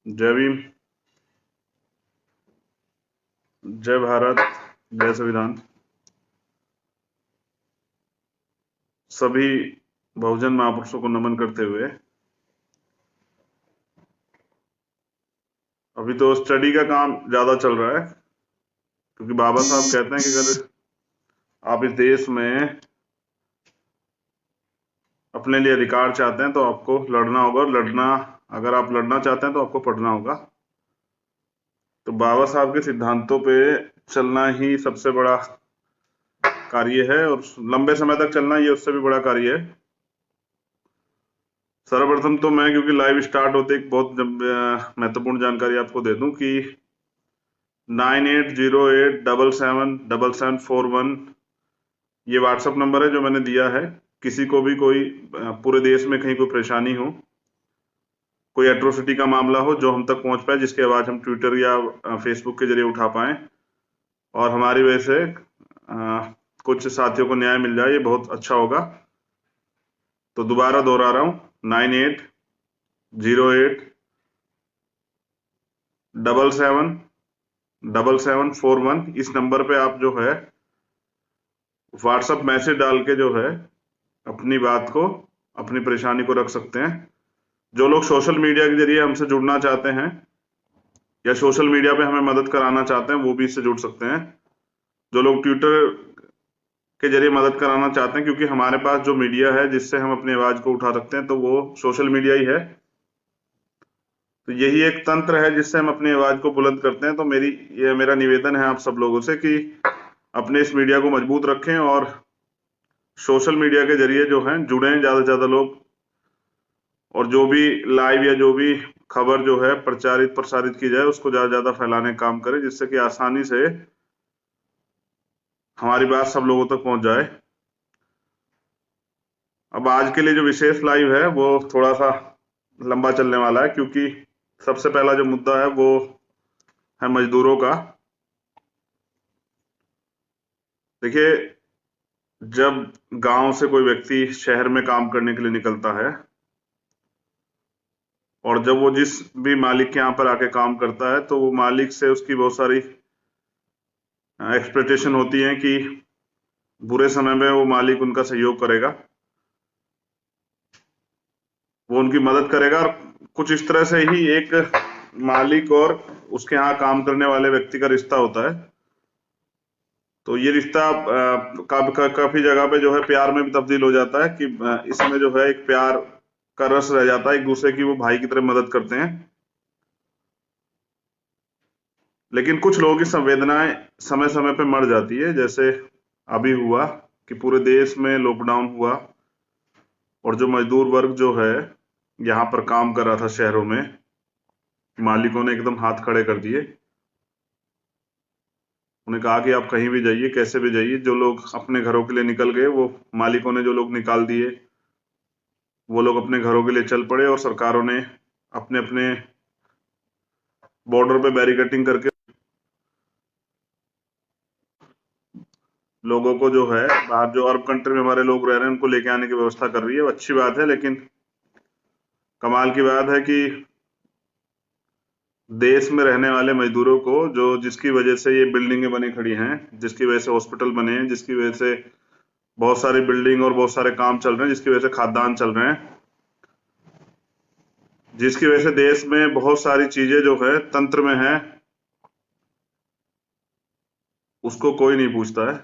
जय भीम, जय भारत, जय संविधान। सभी बहुजन महापुरुषों को नमन करते हुए अभी तो स्टडी का काम ज्यादा चल रहा है, क्योंकि बाबा साहब कहते हैं कि अगर आप इस देश में अपने लिए अधिकार चाहते हैं तो आपको लड़ना होगा, और अगर आप लड़ना चाहते हैं तो आपको पढ़ना होगा। तो बाबा साहब के सिद्धांतों पे चलना ही सबसे बड़ा कार्य है, और लंबे समय तक चलना ये उससे भी बड़ा कार्य है। सर्वप्रथम तो मैं, क्योंकि लाइव स्टार्ट होते एक बहुत महत्वपूर्ण जानकारी आपको दे दूं कि 9808777741 ये व्हाट्सएप नंबर है जो मैंने दिया है। किसी को भी कोई पूरे देश में कहीं कोई परेशानी हो, कोई एट्रोसिटी का मामला हो जो हम तक पहुंच पाए, जिसकी आवाज हम ट्विटर या फेसबुक के जरिए उठा पाए और हमारी वजह से कुछ साथियों को न्याय मिल जाए, ये बहुत अच्छा होगा। तो दोबारा दोहरा रहा हूं, 9808777741। इस नंबर पे आप जो है व्हाट्सएप मैसेज डाल के जो है अपनी बात को, अपनी परेशानी को रख सकते हैं। जो लोग सोशल मीडिया के जरिए हमसे जुड़ना चाहते हैं या सोशल मीडिया पे हमें मदद कराना चाहते हैं, वो भी इससे जुड़ सकते हैं। जो लोग ट्विटर के जरिए मदद कराना चाहते हैं, क्योंकि हमारे पास जो मीडिया है जिससे हम अपनी आवाज को उठा सकते हैं, तो वो सोशल मीडिया ही है। तो यही एक तंत्र है जिससे हम अपनी आवाज को बुलंद करते हैं। तो मेरा निवेदन है आप सब लोगों से कि अपने इस मीडिया को मजबूत रखें और सोशल मीडिया के जरिए जो है जुड़े ज्यादा से ज्यादा लोग, और जो भी लाइव या जो भी खबर जो है प्रसारित की जाए उसको ज्यादा से ज्यादा फैलाने का काम करें, जिससे कि आसानी से हमारी बात सब लोगों तक पहुंच जाए। अब आज के लिए जो विशेष लाइव है वो थोड़ा सा लंबा चलने वाला है, क्योंकि सबसे पहला जो मुद्दा है वो है मजदूरों का। देखिए, जब गांव से कोई व्यक्ति शहर में काम करने के लिए निकलता है, और जब वो जिस भी मालिक के यहाँ पर आके काम करता है, तो वो मालिक से उसकी बहुत सारी एक्सपेक्टेशन होती है कि बुरे समय में वो मालिक उनका सहयोग करेगा, वो उनकी मदद करेगा। और कुछ इस तरह से ही एक मालिक और उसके यहाँ काम करने वाले व्यक्ति का रिश्ता होता है। तो ये रिश्ता काफी जगह पे जो है प्यार में भी तब्दील हो जाता है, कि इसमें जो है एक प्यार का रस रह जाता है, एक दूसरे की वो भाई की तरह मदद करते हैं। लेकिन कुछ लोगों की संवेदनाएं समय समय पे मर जाती है, जैसे अभी हुआ कि पूरे देश में लॉकडाउन हुआ और जो मजदूर वर्ग जो है यहाँ पर काम कर रहा था शहरों में, मालिकों ने एकदम हाथ खड़े कर दिए। उन्हें कहा कि आप कहीं भी जाइए, कैसे भी जाइए। जो लोग अपने घरों के लिए निकल गए, वो मालिकों ने जो लोग निकाल दिए, वो लोग अपने घरों के लिए चल पड़े, और सरकारों ने अपने अपने बॉर्डर पे बैरिकेटिंग करके लोगों को जो है बाहर, जो अरब कंट्री में हमारे लोग रह रहे हैं, उनको लेके आने की व्यवस्था कर रही है। वो अच्छी बात है, लेकिन कमाल की बात है कि देश में रहने वाले मजदूरों को, जो जिसकी वजह से ये बिल्डिंगें बनी खड़ी हैं, जिसकी वजह से हॉस्पिटल बने हैं, जिसकी वजह से बहुत सारी बिल्डिंग और बहुत सारे काम चल रहे हैं, जिसकी वजह से खाद्यान्न चल रहे हैं, जिसकी वजह से देश में बहुत सारी चीजें जो है तंत्र में है, उसको कोई नहीं पूछता है।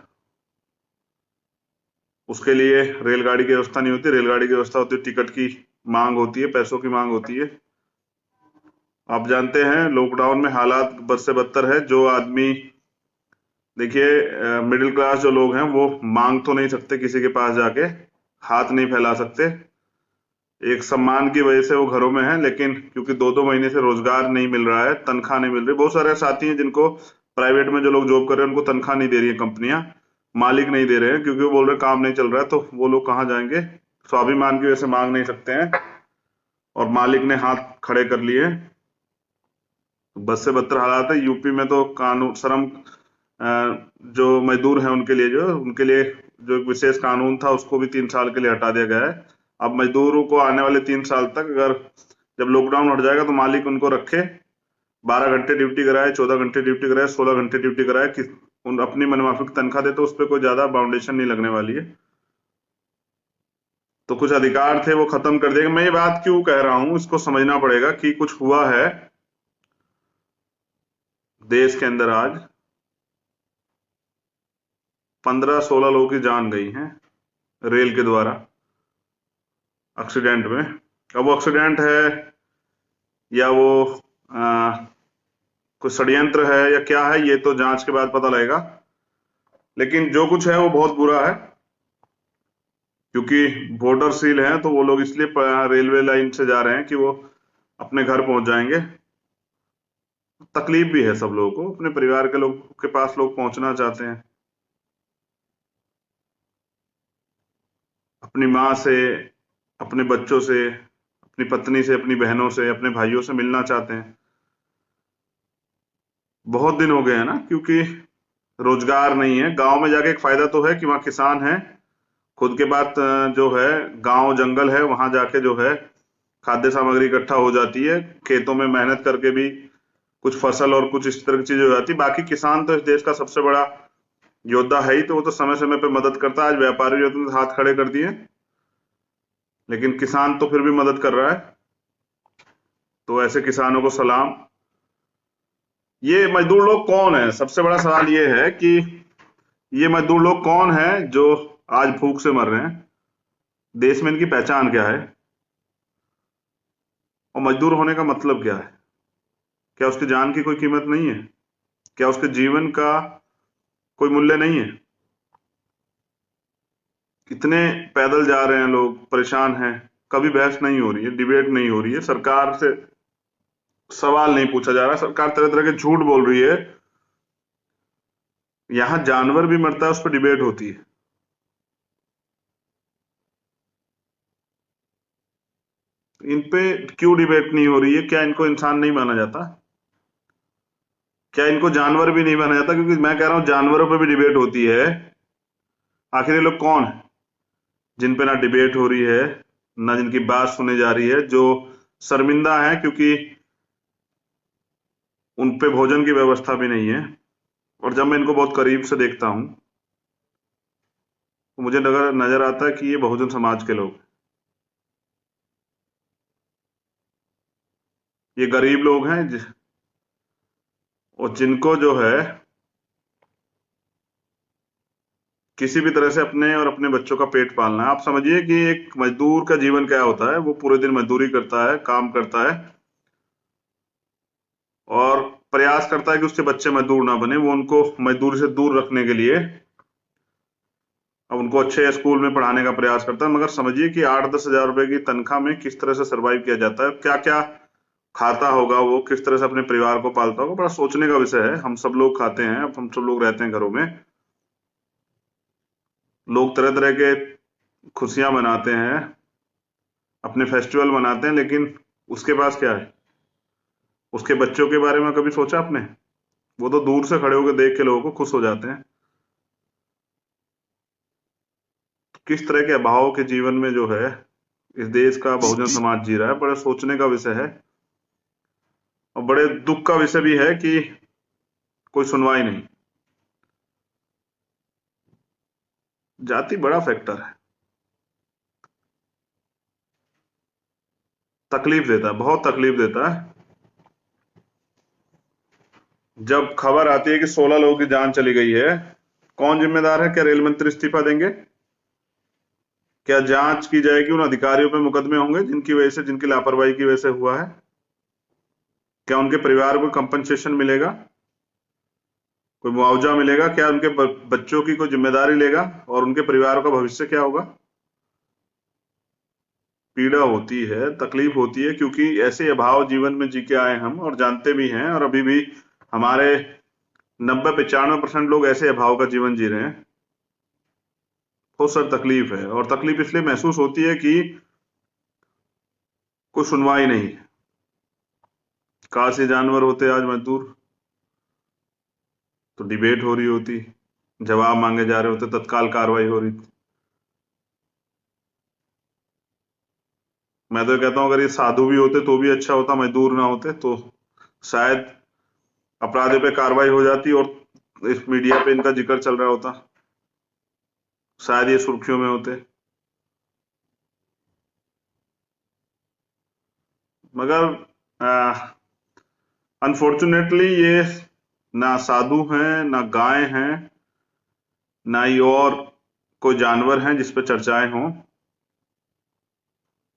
उसके लिए रेलगाड़ी की व्यवस्था नहीं होती। रेलगाड़ी की व्यवस्था होती है, टिकट की मांग होती है, पैसों की मांग होती है। आप जानते हैं लॉकडाउन में हालात बद से बदतर है। जो आदमी, देखिए, मिडिल क्लास जो लोग हैं वो मांग तो नहीं सकते किसी के पास जाके, हाथ नहीं फैला सकते, एक सम्मान की वजह से वो घरों में है। लेकिन क्योंकि 2-2 महीने से रोजगार नहीं मिल रहा है, तनख्वाह नहीं मिल रही, बहुत सारे साथी हैं जिनको प्राइवेट में जो लोग जॉब कर रहे हैं उनको तनख्वाह नहीं दे रही है कंपनियां, मालिक नहीं दे रहे हैं, क्योंकि वो बोल रहे हैं काम नहीं चल रहा है। तो वो लोग कहाँ जाएंगे? स्वाभिमान की वजह से मांग नहीं सकते हैं, और मालिक ने हाथ खड़े कर लिए। बद से बदतर हालात है। यूपी में तो कानून श्रम, जो मजदूर हैं उनके लिए जो एक विशेष कानून था, उसको भी 3 साल के लिए हटा दिया गया है। अब मजदूरों को आने वाले 3 साल तक अगर जब लॉकडाउन हट जाएगा तो मालिक उनको रखे, 12 घंटे ड्यूटी कराए, 14 घंटे ड्यूटी कराए, 16 घंटे ड्यूटी कराए, कि उन अपनी मनमाफिक तनख्वाह दे, तो उस पर कोई ज्यादा बाउंडेशन नहीं लगने वाली है। तो कुछ अधिकार थे वो खत्म कर देगा। मैं ये बात क्यों कह रहा हूं, इसको समझना पड़ेगा कि कुछ हुआ है देश के अंदर। आज 15-16 लोगों की जान गई है रेल के द्वारा एक्सीडेंट में। अब वो एक्सीडेंट है या वो कोई षड्यंत्र है या क्या है, ये तो जांच के बाद पता लगेगा। लेकिन जो कुछ है वो बहुत बुरा है, क्योंकि बॉर्डर सील है, तो वो लोग इसलिए रेलवे लाइन से जा रहे हैं कि वो अपने घर पहुंच जाएंगे। तकलीफ भी है सब लोगों को, अपने परिवार के लोग के पास लोग पहुंचना चाहते हैं, अपनी माँ से, अपने बच्चों से, अपनी पत्नी से, अपनी बहनों से, अपने भाइयों से मिलना चाहते हैं। बहुत दिन हो गए हैं ना, क्योंकि रोजगार नहीं है। गांव में जाके एक फायदा तो है कि वहाँ किसान है, खुद के बाद जो है गांव जंगल है, वहां जाके जो है खाद्य सामग्री इकट्ठा हो जाती है, खेतों में मेहनत करके भी कुछ फसल और कुछ इस तरह की चीजें हो जाती है। बाकी किसान तो इस देश का सबसे बड़ा योद्धा है ही, तो वो तो समय समय पे मदद करता है। आज व्यापारी जो तुमने हाथ खड़े कर दिए, लेकिन किसान तो फिर भी मदद कर रहा है। तो ऐसे किसानों को सलाम। ये मजदूर लोग कौन है, सबसे बड़ा सवाल ये है कि ये मजदूर लोग कौन है जो आज भूख से मर रहे हैं, देश में इनकी पहचान क्या है, और मजदूर होने का मतलब क्या है? क्या उसकी जान की कोई कीमत नहीं है? क्या उसके जीवन का कोई मूल्य नहीं है? कितने पैदल जा रहे हैं लोग, परेशान हैं, कभी बहस नहीं हो रही है, डिबेट नहीं हो रही है, सरकार से सवाल नहीं पूछा जा रहा। सरकार तरह तरह के झूठ बोल रही है। यहां जानवर भी मरता है, उस पर डिबेट होती है। इन पे क्यों डिबेट नहीं हो रही है? क्या इनको इंसान नहीं माना जाता? क्या इनको जानवर भी नहीं माना जाता? क्योंकि मैं कह रहा हूं जानवरों पे भी डिबेट होती है। आखिर ये लोग कौन है जिन पे ना डिबेट हो रही है, ना जिनकी बात सुनी जा रही है, जो शर्मिंदा है क्योंकि उन पे भोजन की व्यवस्था भी नहीं है। और जब मैं इनको बहुत करीब से देखता हूं तो मुझे नजर आता है कि ये बहुजन समाज के लोग, ये गरीब लोग हैं, और जिनको जो है किसी भी तरह से अपने और अपने बच्चों का पेट पालना है। आप समझिए कि एक मजदूर का जीवन क्या होता है। वो पूरे दिन मजदूरी करता है, काम करता है, और प्रयास करता है कि उसके बच्चे मजदूर ना बने। वो उनको मजदूरी से दूर रखने के लिए अब उनको अच्छे स्कूल में पढ़ाने का प्रयास करता है। मगर समझिए कि 8-10 हजार रुपए की तनख्वाह में किस तरह से सरवाइव किया जाता है, क्या क्या खाता होगा वो, किस तरह से अपने परिवार को पालता होगा। बड़ा सोचने का विषय है। हम सब लोग खाते हैं, अब हम सब लोग रहते हैं घरों में, लोग तरह तरह के खुशियां मनाते हैं, अपने फेस्टिवल मनाते हैं, लेकिन उसके पास क्या है? उसके बच्चों के बारे में कभी सोचा आपने? वो तो दूर से खड़े होकर देख के लोगों को खुश हो जाते हैं। किस तरह के अभाव के जीवन में जो है इस देश का बहुजन समाज जी रहा है, बड़ा सोचने का विषय है। और बड़े दुख का विषय भी है कि कोई सुनवाई नहीं। जाति बड़ा फैक्टर है, तकलीफ देता है, बहुत तकलीफ देता है। जब खबर आती है कि 16 लोगों की जान चली गई है, कौन जिम्मेदार है? क्या रेल मंत्री इस्तीफा देंगे? क्या जांच की जाएगी, उन अधिकारियों पे मुकदमे होंगे जिनकी वजह से, जिनकी लापरवाही की वजह से हुआ है? क्या उनके परिवार को कंपनसेशन मिलेगा, कोई मुआवजा मिलेगा? क्या उनके बच्चों की कोई जिम्मेदारी लेगा, और उनके परिवार का भविष्य क्या होगा? पीड़ा होती है, तकलीफ होती है, क्योंकि ऐसे अभाव जीवन में जी के आए हम, और जानते भी हैं, और अभी भी हमारे 90-95% लोग ऐसे अभाव का जीवन जी रहे हैं। बहुत सारी तकलीफ है, और तकलीफ इसलिए महसूस होती है कि कोई सुनवाई नहीं है। काश ये जानवर होते आज मजदूर, तो डिबेट हो रही होती, जवाब मांगे जा रहे होते, तत्काल कार्रवाई हो रही थी। मैं तो कहता हूँ अगर ये साधु भी होते तो भी अच्छा होता, मजदूर ना होते तो शायद अपराधियों पे कार्रवाई हो जाती और इस मीडिया पे इनका जिक्र चल रहा होता, शायद ये सुर्खियों में होते। मगर अनफॉर्चुनेटली ये ना साधु हैं, ना गाय हैं, ना ही और कोई जानवर हैं जिस पे चर्चाएं हों।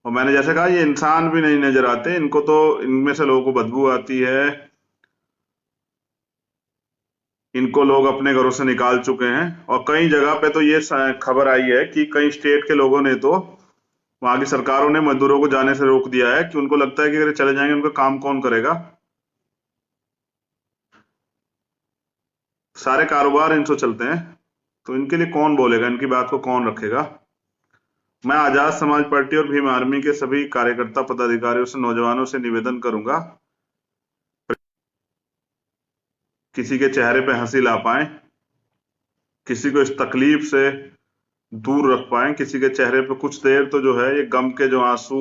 और मैंने जैसे कहा ये इंसान भी नहीं नजर आते इनको, तो इनमें से लोगों को बदबू आती है, इनको लोग अपने घरों से निकाल चुके हैं। और कई जगह पे तो ये खबर आई है कि कई स्टेट के लोगों ने तो, वहां की सरकारों ने मजदूरों को जाने से रोक दिया है कि उनको लगता है कि अगर ये चले जाएंगे उनका काम कौन करेगा, सारे कारोबार इनसे चलते हैं, तो इनके लिए कौन बोलेगा, इनकी बात को कौन रखेगा। मैं आजाद समाज पार्टी और भीम आर्मी के सभी कार्यकर्ता पदाधिकारियों से, नौजवानों से निवेदन करूंगा, किसी के चेहरे पे हंसी ला पाए, किसी को इस तकलीफ से दूर रख पाए, किसी के चेहरे पे कुछ देर तो जो है ये गम के जो आंसू,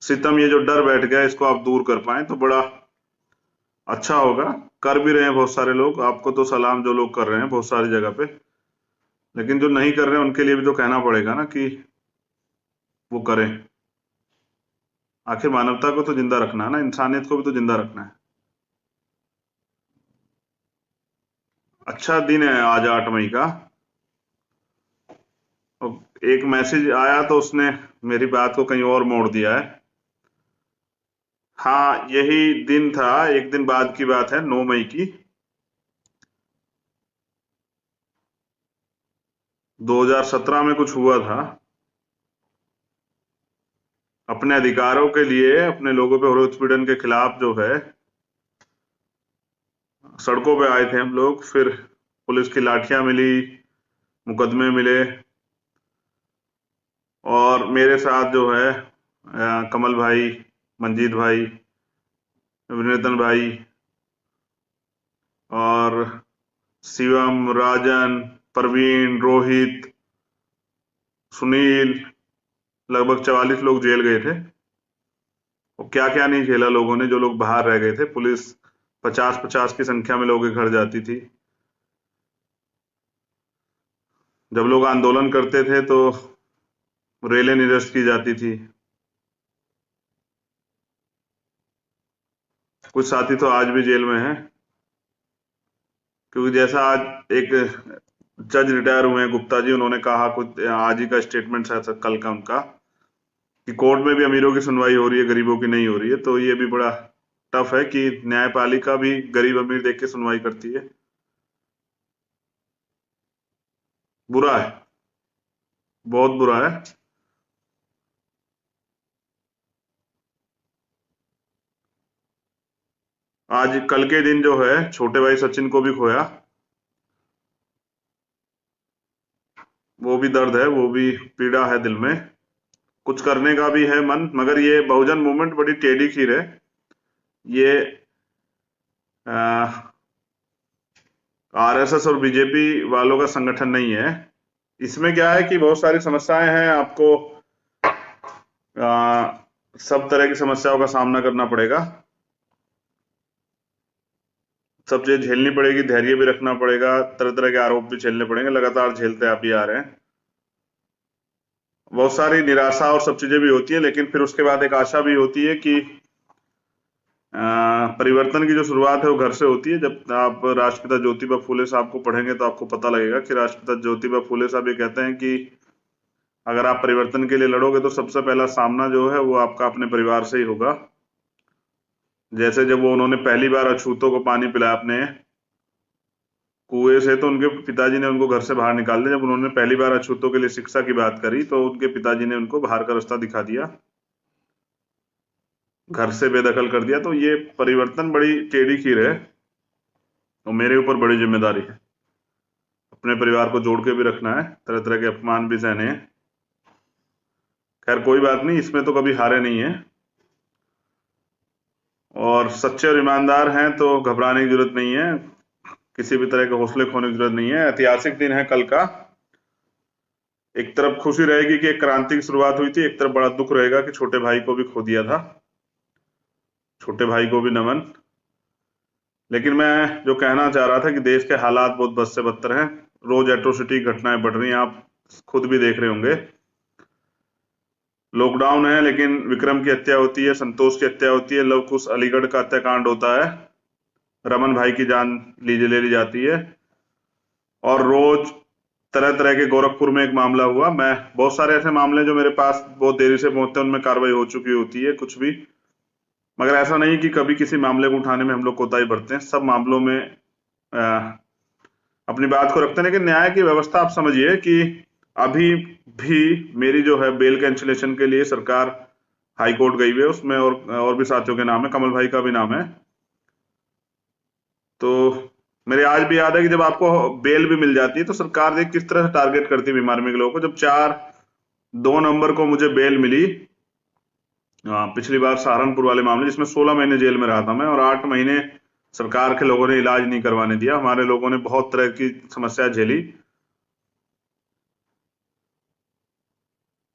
सितम, ये जो डर बैठ गया, इसको आप दूर कर पाए तो बड़ा अच्छा होगा। कर भी रहे हैं बहुत सारे लोग, आपको तो सलाम जो लोग कर रहे हैं बहुत सारी जगह पे, लेकिन जो नहीं कर रहे हैं उनके लिए भी तो कहना पड़ेगा ना कि वो करें। आखिर मानवता को तो जिंदा रखना है ना, इंसानियत को भी तो जिंदा रखना है। अच्छा दिन है आज 8 मई का। और एक मैसेज आया तो उसने मेरी बात को कहीं और मोड़ दिया है। हाँ, यही दिन था, एक दिन बाद की बात है, 9 मई की। 2017 में कुछ हुआ था। अपने अधिकारों के लिए, अपने लोगों पे हो रहे उत्पीड़न के खिलाफ जो है सड़कों पे आए थे हम लोग, फिर पुलिस की लाठियां मिली, मुकदमे मिले, और मेरे साथ जो है कमल भाई, मंजीत भाई, विनोदन भाई और शिवम, राजन, प्रवीण, रोहित, सुनील, लगभग 44 लोग जेल गए थे। और क्या क्या नहीं झेला लोगों ने, जो लोग बाहर रह गए थे। पुलिस 50-50 की संख्या में लोगों के घर जाती थी। जब लोग आंदोलन करते थे तो रेलें निरस्त की जाती थी। कुछ साथी तो आज भी जेल में हैं, क्योंकि जैसा आज एक जज रिटायर हुए हैं गुप्ता जी, उन्होंने कहा, कुछ आज ही का स्टेटमेंट था कल का उनका, कि कोर्ट में भी अमीरों की सुनवाई हो रही है, गरीबों की नहीं हो रही है। तो ये भी बड़ा टफ है कि न्यायपालिका भी गरीब अमीर देख के सुनवाई करती है। बुरा है, बहुत बुरा है। आज कल के दिन जो है छोटे भाई सचिन को भी खोया, वो भी दर्द है, वो भी पीड़ा है दिल में। कुछ करने का भी है मन, मगर ये बहुजन मूवमेंट बड़ी टेढ़ी खीर है। ये आरएसएस और बीजेपी वालों का संगठन नहीं है। इसमें क्या है कि बहुत सारी समस्याएं हैं, आपको सब तरह की समस्याओं का सामना करना पड़ेगा, सब चीज झेलनी पड़ेगी, धैर्य भी रखना पड़ेगा, तरह तरह के आरोप भी झेलने पड़ेंगे, लगातार झेलते आप ही आ रहे हैं। बहुत सारी निराशा और सब चीजें भी होती है, लेकिन फिर उसके बाद एक आशा भी होती है कि परिवर्तन की जो शुरुआत है वो घर से होती है। जब आप राष्ट्रपिता ज्योतिबा फूले साहब को पढ़ेंगे तो आपको पता लगेगा कि राष्ट्रपिता ज्योतिबा फूले साहब ये कहते हैं कि अगर आप परिवर्तन के लिए लड़ोगे तो सबसे पहला सामना जो है वो आपका अपने परिवार से ही होगा। जैसे जब वो उन्होंने पहली बार अछूतों को पानी पिलाया अपने कुएं से, तो उनके पिताजी ने उनको घर से बाहर निकाल दिया। जब उन्होंने पहली बार अछूतों के लिए शिक्षा की बात करी तो उनके पिताजी ने उनको बाहर का रास्ता दिखा दिया, घर से बेदखल कर दिया। तो ये परिवर्तन बड़ी टेढ़ी खीर है और मेरे ऊपर बड़ी जिम्मेदारी है। अपने परिवार को जोड़ के भी रखना है, तरह तरह के अपमान भी सहने हैं। खैर कोई बात नहीं, इसमें तो कभी हारे नहीं है, और सच्चे और ईमानदार हैं तो घबराने की जरूरत नहीं है, किसी भी तरह के हौसले खोने की जरूरत नहीं है। ऐतिहासिक दिन है कल का, एक तरफ खुशी रहेगी कि एक क्रांति की शुरुआत हुई थी, एक तरफ बड़ा दुख रहेगा कि छोटे भाई को भी खो दिया था। छोटे भाई को भी नमन। लेकिन मैं जो कहना चाह रहा था कि देश के हालात बहुत बद से बदतर हैं। रोज एट्रोसिटी घटनाएं बढ़ रही हैं, आप खुद भी देख रहे होंगे। लॉकडाउन है लेकिन विक्रम की हत्या होती है, संतोष की हत्या होती है, लव कुश अलीगढ़ का हत्याकांड होता है, रमन भाई की जान ले ली जाती है। और रोज तरह तरह के, गोरखपुर में एक मामला हुआ, मैं बहुत सारे ऐसे मामले जो मेरे पास बहुत देरी से पहुंचते हैं उनमें कार्रवाई हो चुकी होती है कुछ भी। मगर ऐसा नहीं कि कभी किसी मामले को उठाने में हम लोग कोताही बरते हैं, सब मामलों में अपनी बात को रखते हैं। लेकिन न्याय की व्यवस्था आप समझिए कि अभी भी मेरी जो है बेल कैंसिलेशन के लिए सरकार हाई कोर्ट गई हुई है, उसमें और भी साथियों के नाम है, कमल भाई का भी नाम है। तो मेरे आज भी याद है कि जब आपको बेल भी मिल जाती है तो सरकार देख किस तरह से टारगेट करती है बीमार में के लोगों को। जब 2 नवंबर को मुझे बेल मिली, पिछली बार सहारनपुर वाले मामले जिसमें 16 महीने जेल में रहा था मैं, और 8 महीने सरकार के लोगों ने इलाज नहीं करवाने दिया, हमारे लोगों ने बहुत तरह की समस्या झेली।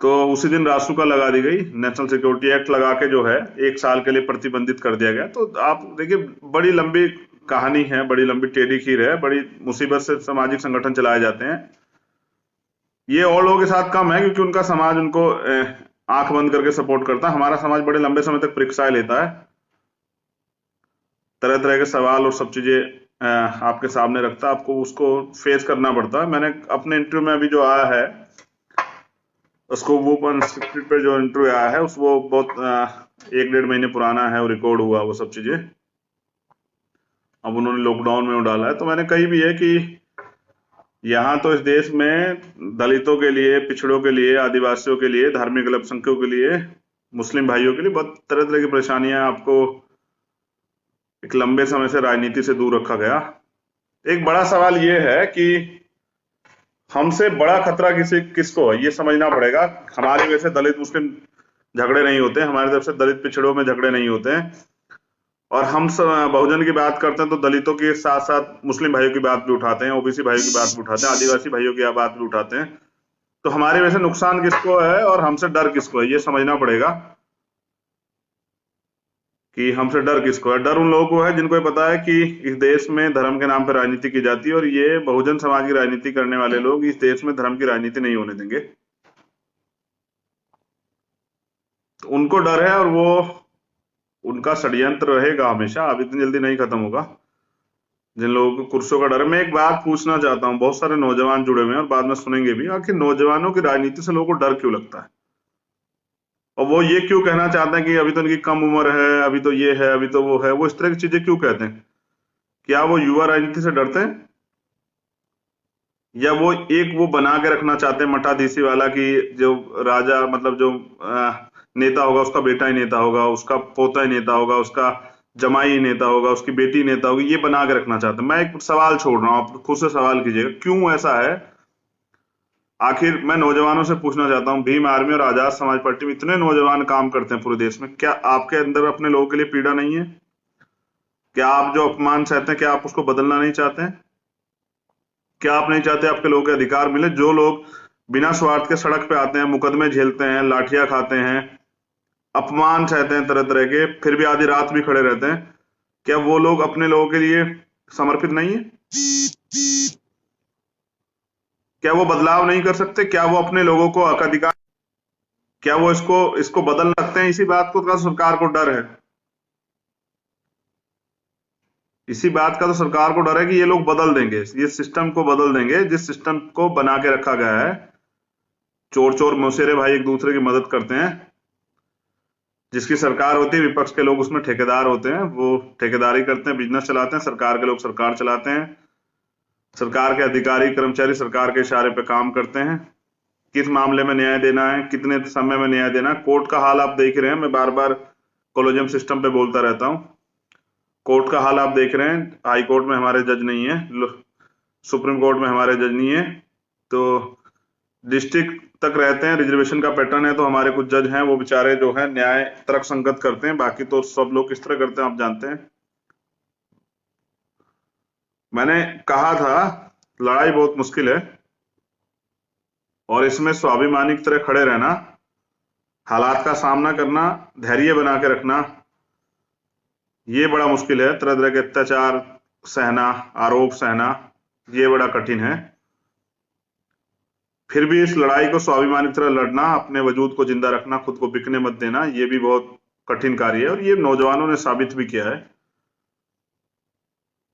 तो उसी दिन रासुका लगा दी गई, नेशनल सिक्योरिटी एक्ट लगा के जो है 1 साल के लिए प्रतिबंधित कर दिया गया। तो आप देखिए, बड़ी लंबी कहानी है, बड़ी लंबी टेढ़ी खीर है, बड़ी मुसीबत से सामाजिक संगठन चलाए जाते हैं। ये और लोगों के साथ कम है क्योंकि उनका समाज उनको आंख बंद करके सपोर्ट करता है। हमारा समाज बड़े लंबे समय तक परीक्षाएं लेता है, तरह तरह के सवाल और सब चीजें आपके सामने रखता है, आपको उसको फेस करना पड़ता है। मैंने अपने इंटरव्यू में अभी जो आया है उसको, वो अनस्क्रिप्टेड पे जो इंटरव्यू आया है उस, वो बहुत 1-1.5 महीने पुराना है, वो रिकॉर्ड हुआ वो सब चीजें, अब उन्होंने लॉकडाउन में वो डाला है। तो मैंने कही भी है कि यहाँ तो इस देश में दलितों के लिए, पिछड़ों के लिए, आदिवासियों के लिए, धार्मिक अल्पसंख्यकों के लिए, मुस्लिम भाइयों के लिए बहुत तरह तरह की परेशानियां, आपको एक लंबे समय से राजनीति से दूर रखा गया। एक बड़ा सवाल ये है कि हमसे बड़ा खतरा किसको है, ये समझना पड़ेगा। हमारे वैसे दलित मुस्लिम झगड़े नहीं होते, हमारी तरफ से दलित पिछड़ों में झगड़े नहीं होते हैं। और हम बहुजन की बात करते हैं तो दलितों के साथ साथ मुस्लिम भाइयों की बात भी उठाते हैं, ओबीसी भाइयों की बात भी उठाते हैं, आदिवासी भाइयों की बात भी उठाते हैं। तो हमारे वैसे नुकसान किसको है और हमसे डर किसको है, ये समझना पड़ेगा कि हमसे डर किसको है। डर उन लोगों को है जिनको ये पता है कि इस देश में धर्म के नाम पर राजनीति की जाती है, और ये बहुजन समाज की राजनीति करने वाले लोग इस देश में धर्म की राजनीति नहीं होने देंगे। तो उनको डर है और वो, उनका षड्यंत्र रहेगा हमेशा, अब इतनी जल्दी नहीं खत्म होगा। जिन लोगों को कुर्सियों का डर है, मैं एक बात पूछना चाहता हूँ, बहुत सारे नौजवान जुड़े हुए हैं और बाद में सुनेंगे भी, आखिर नौजवानों की राजनीति से लोगों को डर क्यों लगता है? और वो ये क्यों कहना चाहते हैं कि अभी तो इनकी कम उम्र है, अभी तो ये है, अभी तो वो है, वो इस तरह की चीजें क्यों कहते हैं? क्या वो युवा राजनीति से डरते हैं, या वो एक वो बना के रखना चाहते हैं मठाधीशी वाला कि जो राजा, मतलब जो नेता होगा उसका बेटा ही नेता होगा, उसका पोता ही नेता होगा, उसका जमाई ही नेता होगा, उसकी बेटी नेता होगी, ये बना के रखना चाहते हैं? मैं एक सवाल छोड़ रहा हूं, आप खुद से सवाल कीजिएगा क्यों ऐसा है। आखिर मैं नौजवानों से पूछना चाहता हूं, भीम आर्मी और आजाद समाज पार्टी में इतने नौजवान काम करते हैं पूरे देश में, क्या आपके अंदर अपने लोगों के लिए पीड़ा नहीं है? क्या आप जो अपमान सहते हैं, क्या आप उसको बदलना नहीं चाहते हैं? क्या आप नहीं चाहते आपके लोगों के अधिकार मिले? जो लोग बिना स्वार्थ के सड़क पे आते हैं, मुकदमे झेलते हैं, लाठियां खाते हैं, अपमान सहते हैं तरह तरह के, फिर भी आधी रात भी खड़े रहते हैं, क्या वो लोग अपने लोगों के लिए समर्पित नहीं है? क्या वो बदलाव नहीं कर सकते? क्या वो अपने लोगों को हक अधिकार, क्या वो इसको इसको बदल सकते हैं? इसी बात को तो सरकार को डर है, इसी बात का तो सरकार को डर है कि ये लोग बदल देंगे, ये सिस्टम को बदल देंगे, जिस सिस्टम को बना के रखा गया है। चोर चोर मौसेरे भाई एक दूसरे की मदद करते हैं, जिसकी सरकार होती है विपक्ष के लोग उसमें ठेकेदार होते हैं, वो ठेकेदारी करते हैं, बिजनेस चलाते हैं, सरकार के लोग सरकार चलाते हैं, सरकार के अधिकारी कर्मचारी सरकार के इशारे पे काम करते हैं। किस मामले में न्याय देना है, कितने समय में न्याय देना है, कोर्ट का हाल आप देख रहे हैं, मैं बार बार कोलोजियम सिस्टम पे बोलता रहता हूं। कोर्ट का हाल आप देख रहे हैं, हाई कोर्ट में हमारे जज नहीं है, सुप्रीम कोर्ट में हमारे जज नहीं है, तो डिस्ट्रिक्ट तक रहते हैं, रिजर्वेशन का पैटर्न है, तो हमारे कुछ जज हैं वो बेचारे जो है न्याय तर्क संगत करते हैं, बाकी तो सब लोग किस तरह करते हैं आप जानते हैं। मैंने कहा था लड़ाई बहुत मुश्किल है, और इसमें स्वाभिमानी की तरह खड़े रहना, हालात का सामना करना, धैर्य बना के रखना, ये बड़ा मुश्किल है। तरह तरह के अत्याचार सहना, आरोप सहना, ये बड़ा कठिन है। फिर भी इस लड़ाई को स्वाभिमानी की तरह लड़ना, अपने वजूद को जिंदा रखना, खुद को बिकने मत देना, ये भी बहुत कठिन कार्य है और ये नौजवानों ने साबित भी किया है।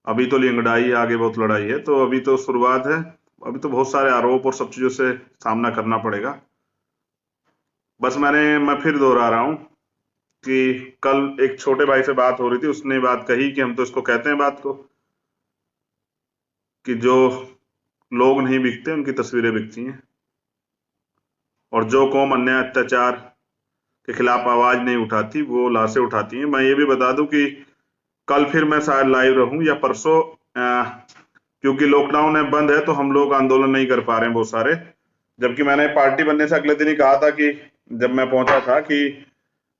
अभी तो लिंगड़ाई, आगे बहुत लड़ाई है, तो अभी तो शुरुआत है। अभी तो बहुत सारे आरोप और सब चीजों से सामना करना पड़ेगा। बस मैं फिर दोहरा रहा हूं कि कल एक छोटे भाई से बात हो रही थी, उसने बात कही कि हम तो इसको कहते हैं बात को कि जो लोग नहीं बिकते उनकी तस्वीरें बिकती हैं, और जो कौम अन्याय अत्याचार के खिलाफ आवाज नहीं उठाती वो लाशें उठाती हैं। मैं ये भी बता दूं कि कल फिर मैं शायद लाइव रहूं या परसों, क्योंकि लॉकडाउन है, बंद है, तो हम लोग आंदोलन नहीं कर पा रहे हैं बहुत सारे। जबकि मैंने पार्टी बनने से अगले दिन ही कहा था कि जब मैं पहुंचा था कि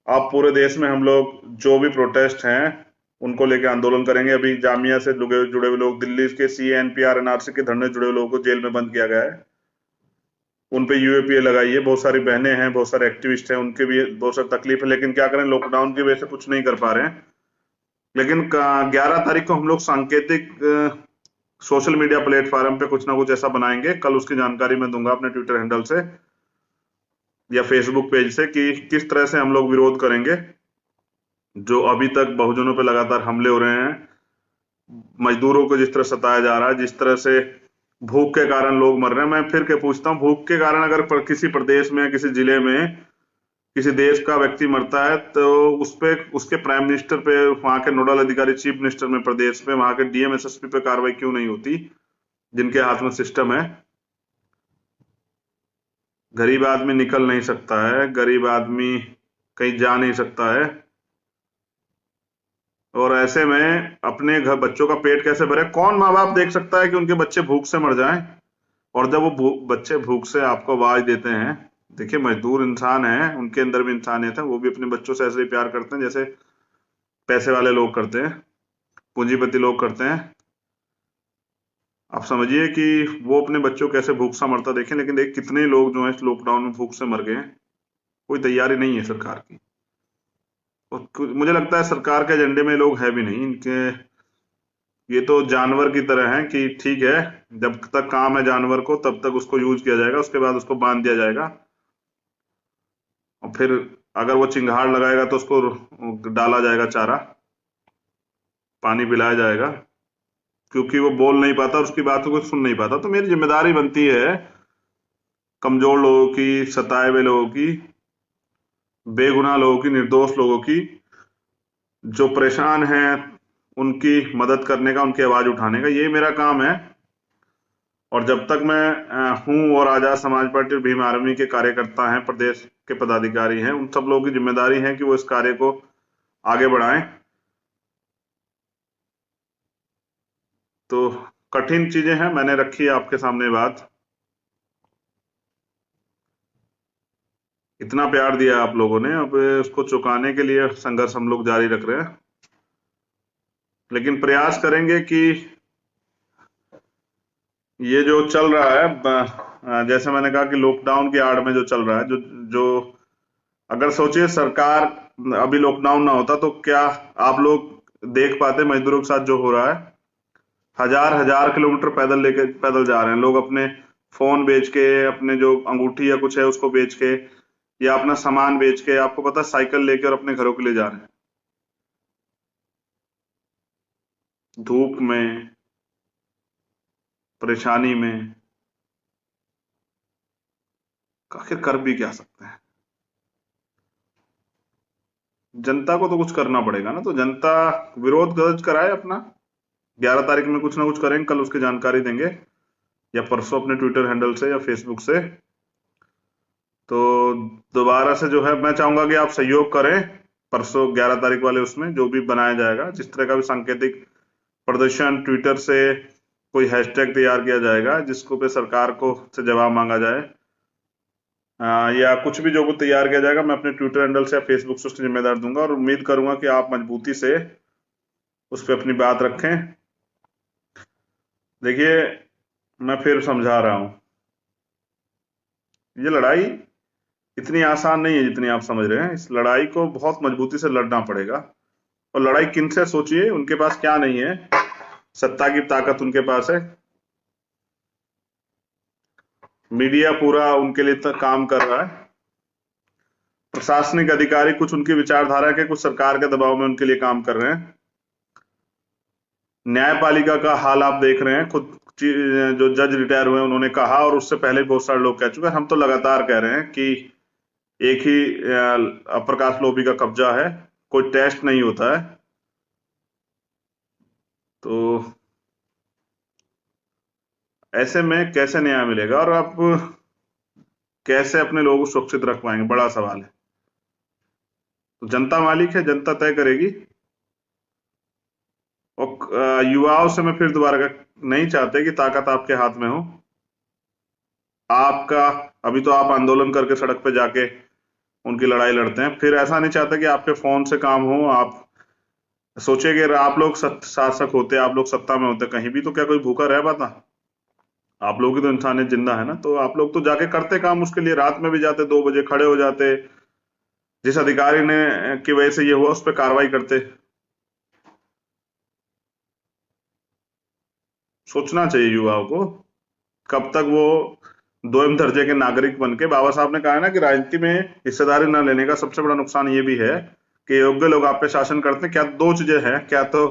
आप पूरे देश में हम लोग जो भी प्रोटेस्ट हैं उनको लेके आंदोलन करेंगे। अभी जामिया से जुड़े हुए लोग, दिल्ली के CA NPR NRC के धरने जुड़े हुए लोगों को जेल में बंद किया गया है, उन पे UAPA लगाई है। बहुत सारी बहनें हैं, बहुत सारे एक्टिविस्ट हैं, उनके भी बहुत सारी तकलीफ है, लेकिन क्या करें, लॉकडाउन की वजह से कुछ नहीं कर पा रहे हैं। लेकिन 11 तारीख को हम लोग सांकेतिक सोशल मीडिया प्लेटफॉर्म पे कुछ ना कुछ ऐसा बनाएंगे। कल उसकी जानकारी मैं दूंगा अपने ट्विटर हैंडल से या फेसबुक पेज से कि किस तरह से हम लोग विरोध करेंगे जो अभी तक बहुजनों पे लगातार हमले हो रहे हैं, मजदूरों को जिस तरह सताया जा रहा है, जिस तरह से भूख के कारण लोग मर रहे हैं। मैं फिर के पूछता हूँ, भूख के कारण अगर किसी प्रदेश में, किसी जिले में, किसी देश का व्यक्ति मरता है तो उस पे, उसके प्राइम मिनिस्टर पे, वहां के नोडल अधिकारी, चीफ मिनिस्टर में प्रदेश पे, वहां के DM SSP पे कार्रवाई क्यों नहीं होती, जिनके हाथ में सिस्टम है? गरीब आदमी निकल नहीं सकता है, गरीब आदमी कहीं जा नहीं सकता है, और ऐसे में अपने घर बच्चों का पेट कैसे भरे? कौन माँ बाप देख सकता है कि उनके बच्चे भूख से मर जाएं? और जब वो बच्चे भूख से आपको आवाज देते हैं, देखिए मजदूर इंसान है, उनके अंदर भी इंसानियत है, वो भी अपने बच्चों से ऐसे ही प्यार करते हैं जैसे पैसे वाले लोग करते हैं, पूंजीपति लोग करते हैं। आप समझिए कि वो अपने बच्चों को कैसे भूख से मरता देखें। लेकिन देख, कितने लोग जो है इस लॉकडाउन में भूख से मर गए हैं, कोई तैयारी नहीं है सरकार की। और मुझे लगता है सरकार के एजेंडे में लोग है भी नहीं इनके। ये तो जानवर की तरह है कि ठीक है, जब तक काम है जानवर को तब तक उसको यूज किया जाएगा, उसके बाद उसको बांध दिया जाएगा, और फिर अगर वो चिंगाड़ लगाएगा तो उसको डाला जाएगा चारा, पानी पिलाया जाएगा, क्योंकि वो बोल नहीं पाता, उसकी बातों को सुन नहीं पाता। तो मेरी जिम्मेदारी बनती है कमजोर लोगों की, सताए हुए लोगों की, बेगुनाह लोगों की, निर्दोष लोगों की, जो परेशान हैं, उनकी मदद करने का, उनकी आवाज उठाने का, ये मेरा काम है। और जब तक मैं हूं, और आजाद समाज पार्टी और भीम आर्मी के कार्यकर्ता हैं, प्रदेश के पदाधिकारी हैं, उन सब लोगों की जिम्मेदारी है कि वो इस कार्य को आगे बढ़ाएं। तो कठिन चीजें हैं, मैंने रखी है आपके सामने बात। इतना प्यार दिया आप लोगों ने, अब उसको चुकाने के लिए संघर्ष हम लोग जारी रख रहे हैं। लेकिन प्रयास करेंगे कि ये जो चल रहा है, जैसे मैंने कहा कि लॉकडाउन की आड़ में जो चल रहा है, जो जो अगर सोचिए सरकार, अभी लॉकडाउन ना होता तो क्या आप लोग देख पाते मजदूरों के साथ जो हो रहा है? हजार हजार किलोमीटर पैदल लेके पैदल जा रहे हैं लोग, अपने फोन बेच के, अपने जो अंगूठी या कुछ है उसको बेच के, या अपना सामान बेच के, आपको पता है, साइकिल लेके और अपने घरों के लिए जा रहे हैं, धूप में, परेशानी में। आखिर कर भी क्या सकते हैं? जनता को तो कुछ करना पड़ेगा ना, तो जनता विरोध दर्ज कराए अपना। 11 तारीख में कुछ ना कुछ करेंगे, कल उसकी जानकारी देंगे या परसों अपने ट्विटर हैंडल से या फेसबुक से। तो दोबारा से जो है, मैं चाहूंगा कि आप सहयोग करें परसों 11 तारीख वाले उसमें, जो भी बनाया जाएगा, जिस तरह का भी सांकेतिक प्रदर्शन, ट्विटर से कोई हैशटैग तैयार किया जाएगा जिसको पे सरकार को से जवाब मांगा जाए, या कुछ भी जो कुछ तैयार किया जाएगा, मैं अपने ट्विटर हैंडल से या फेसबुक से उसकी जिम्मेदार दूंगा, और उम्मीद करूंगा कि आप मजबूती से उस पर अपनी बात रखें। देखिए, मैं फिर समझा रहा हूं, ये लड़ाई इतनी आसान नहीं है जितनी आप समझ रहे हैं। इस लड़ाई को बहुत मजबूती से लड़ना पड़ेगा। और लड़ाई किनसे, सोचिए, उनके पास क्या नहीं है? सत्ता की ताकत उनके पास है, मीडिया पूरा उनके लिए काम कर रहा है, प्रशासनिक अधिकारी कुछ उनकी विचारधारा के, कुछ सरकार के दबाव में उनके लिए काम कर रहे हैं, न्यायपालिका का हाल आप देख रहे हैं खुद। जो जज रिटायर हुए उन्होंने कहा, और उससे पहले बहुत सारे लोग कह चुके हैं, हम तो लगातार कह रहे हैं कि एक ही अप्रकाश लोबी का कब्जा है, कोई टेस्ट नहीं होता है। तो ऐसे में कैसे न्याय मिलेगा, और आप कैसे अपने लोगों को सुरक्षित रख पाएंगे, बड़ा सवाल है। तो जनता मालिक है, जनता तय करेगी। और युवाओं से मैं फिर दोबारा नहीं चाहते कि ताकत आपके हाथ में हो। आपका अभी तो आप आंदोलन करके सड़क पे जाके उनकी लड़ाई लड़ते हैं, फिर ऐसा नहीं चाहते कि आपके फोन से काम हो। आप सोचिए कि अगर आप लोग शासक होते, आप लोग सत्ता में होते कहीं भी, तो क्या कोई भूखा रह पाता? आप लोग की तो इंसानियत जिंदा है ना, तो आप लोग तो जाके करते काम उसके लिए, रात में भी जाते, 2 बजे खड़े हो जाते, जिस अधिकारी ने की वजह से ये हुआ उस पर कार्रवाई करते। सोचना चाहिए युवाओं को। कब तक वो दोयम दर्जे के नागरिक बन के, बाबा साहब ने कहा है ना कि राजनीति में हिस्सेदारी न लेने का सबसे बड़ा नुकसान ये भी है कि योग्य लोग आप पे शासन करते हैं। क्या दो चीजें हैं, क्या तो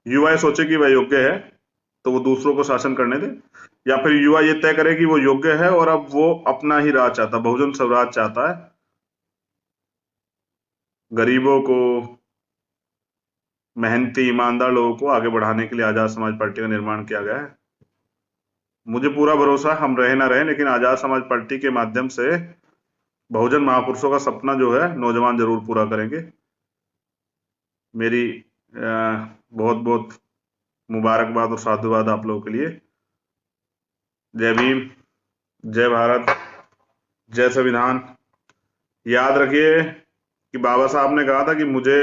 युवा सोचे कि वह योग्य है तो वो दूसरों को शासन करने दे, या फिर युवा ये तय करे कि वो योग्य है और अब वो अपना ही राज चाहता, बहुजन स्वराज चाहता है। गरीबों को, मेहनती ईमानदार लोगों को आगे बढ़ाने के लिए आजाद समाज पार्टी का निर्माण किया गया है। मुझे पूरा भरोसा है, हम रहे ना रहे, लेकिन आजाद समाज पार्टी के माध्यम से बहुजन महापुरुषों का सपना जो है नौजवान जरूर पूरा करेंगे। मेरी बहुत बहुत मुबारकबाद और साधुवाद आप लोगों के लिए। जय भीम, जय भारत, जय संविधान। याद रखिए कि बाबा साहब ने कहा था कि मुझे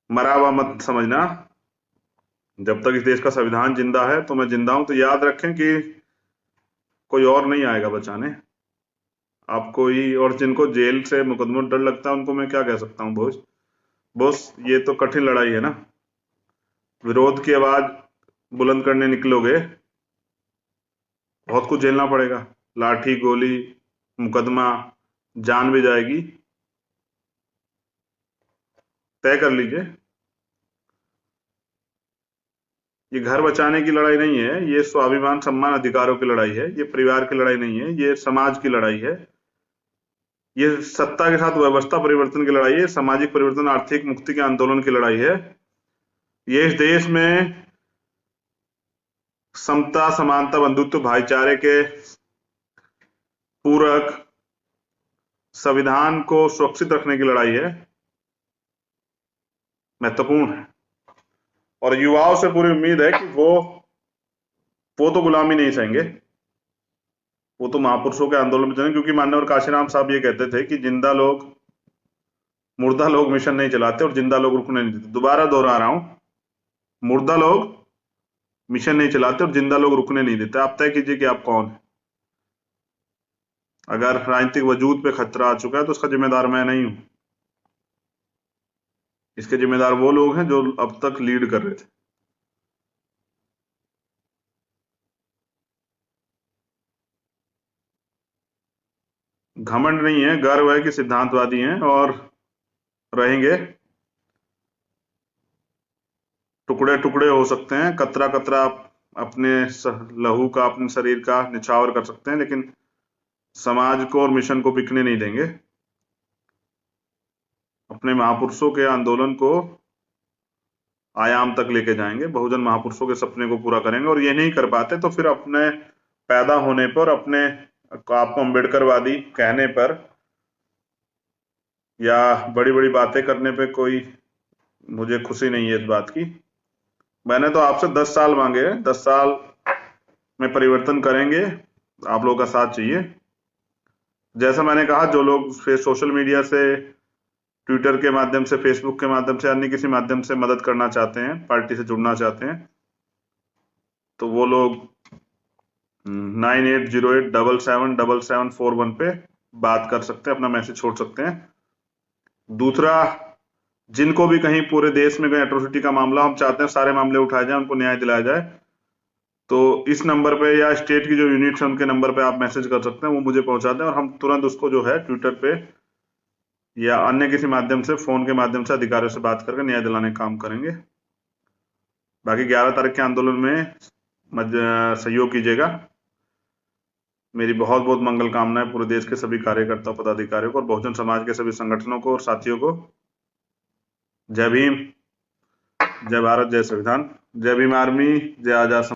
मरा हुआ मत समझना, जब तक इस देश का संविधान जिंदा है तो मैं जिंदा हूं। तो याद रखें कि कोई और नहीं आएगा बचाने आपको ही। और जिनको जेल से मुकदमों डर लगता है उनको मैं क्या कह सकता हूँ, बोस बोस, ये तो कठिन लड़ाई है ना। विरोध की आवाज बुलंद करने निकलोगे, बहुत कुछ झेलना पड़ेगा, लाठी, गोली, मुकदमा, जान भी जाएगी। तय कर लीजिए, ये घर बचाने की लड़ाई नहीं है, ये स्वाभिमान सम्मान अधिकारों की लड़ाई है, ये परिवार की लड़ाई नहीं है, ये समाज की लड़ाई है, ये सत्ता के साथ व्यवस्था परिवर्तन की लड़ाई है, सामाजिक परिवर्तन, आर्थिक मुक्ति के आंदोलन की लड़ाई है। ये इस देश में समता, समानता, बंधुत्व, भाईचारे के पूरक संविधान को सुरक्षित रखने की लड़ाई है, महत्वपूर्ण है। और युवाओं से पूरी उम्मीद है कि वो तो गुलामी नहीं सहेंगे, वो तो महापुरुषों के आंदोलन में चलेंगे। क्योंकि माननीय काशीराम साहब ये कहते थे कि जिंदा लोग, मुर्दा लोग मिशन नहीं चलाते और जिंदा लोग रुकने नहीं देते। दोबारा दोहरा रहा हूं, मुर्दा लोग मिशन नहीं चलाते और जिंदा लोग रुकने नहीं देते। आप तय कीजिए कि आप कौन है। अगर राजनीतिक वजूद पे खतरा आ चुका है तो उसका जिम्मेदार मैं नहीं हूं, इसके जिम्मेदार वो लोग हैं जो अब तक लीड कर रहे थे। घमंड नहीं है, गर्व है कि सिद्धांतवादी हैं और रहेंगे। टुकड़े टुकड़े हो सकते हैं, कतरा कतरा अपने लहू का, अपने शरीर का निछावर कर सकते हैं, लेकिन समाज को और मिशन को बिकने नहीं देंगे। अपने महापुरुषों के आंदोलन को आयाम तक लेके जाएंगे, बहुजन महापुरुषों के सपने को पूरा करेंगे। और ये नहीं कर पाते तो फिर अपने पैदा होने पर, अपने आपको अम्बेडकरवादी कहने पर या बड़ी बड़ी बातें करने पे कोई मुझे खुशी नहीं है इस बात की। मैंने तो आपसे 10 साल मांगे हैं, 10 साल में परिवर्तन करेंगे, आप लोगों का साथ चाहिए। जैसा मैंने कहा, जो लोग सोशल मीडिया से, ट्विटर के माध्यम से, फेसबुक के माध्यम से, अन्य किसी माध्यम से मदद करना चाहते हैं, पार्टी से जुड़ना चाहते हैं, तो वो लोग 9808777741 पे बात कर सकते हैं, अपना मैसेज छोड़ सकते हैं। दूसरा, जिनको भी कहीं पूरे देश में कहीं एट्रोसिटी का मामला, हम चाहते हैं सारे मामले उठाए जाए, उनको न्याय दिलाया जाए, तो इस नंबर पे या स्टेट की जो यूनिट्स है उनके नंबर पे आप मैसेज कर सकते हैं, वो मुझे पहुंचा दें और हम तुरंत उसको जो है ट्विटर पे या अन्य किसी माध्यम से, फोन के माध्यम से अधिकारियों से बात करके न्याय दिलाने का काम करेंगे। बाकी 11 तारीख के आंदोलन में सहयोग कीजिएगा। मेरी बहुत बहुत मंगल कामनाएं पूरे देश के सभी कार्यकर्ता पदाधिकारियों को और बहुजन समाज के सभी संगठनों को और साथियों को। जय भीम, जय भारत, जय संविधान, जय भीम आर्मी, जय आजाद।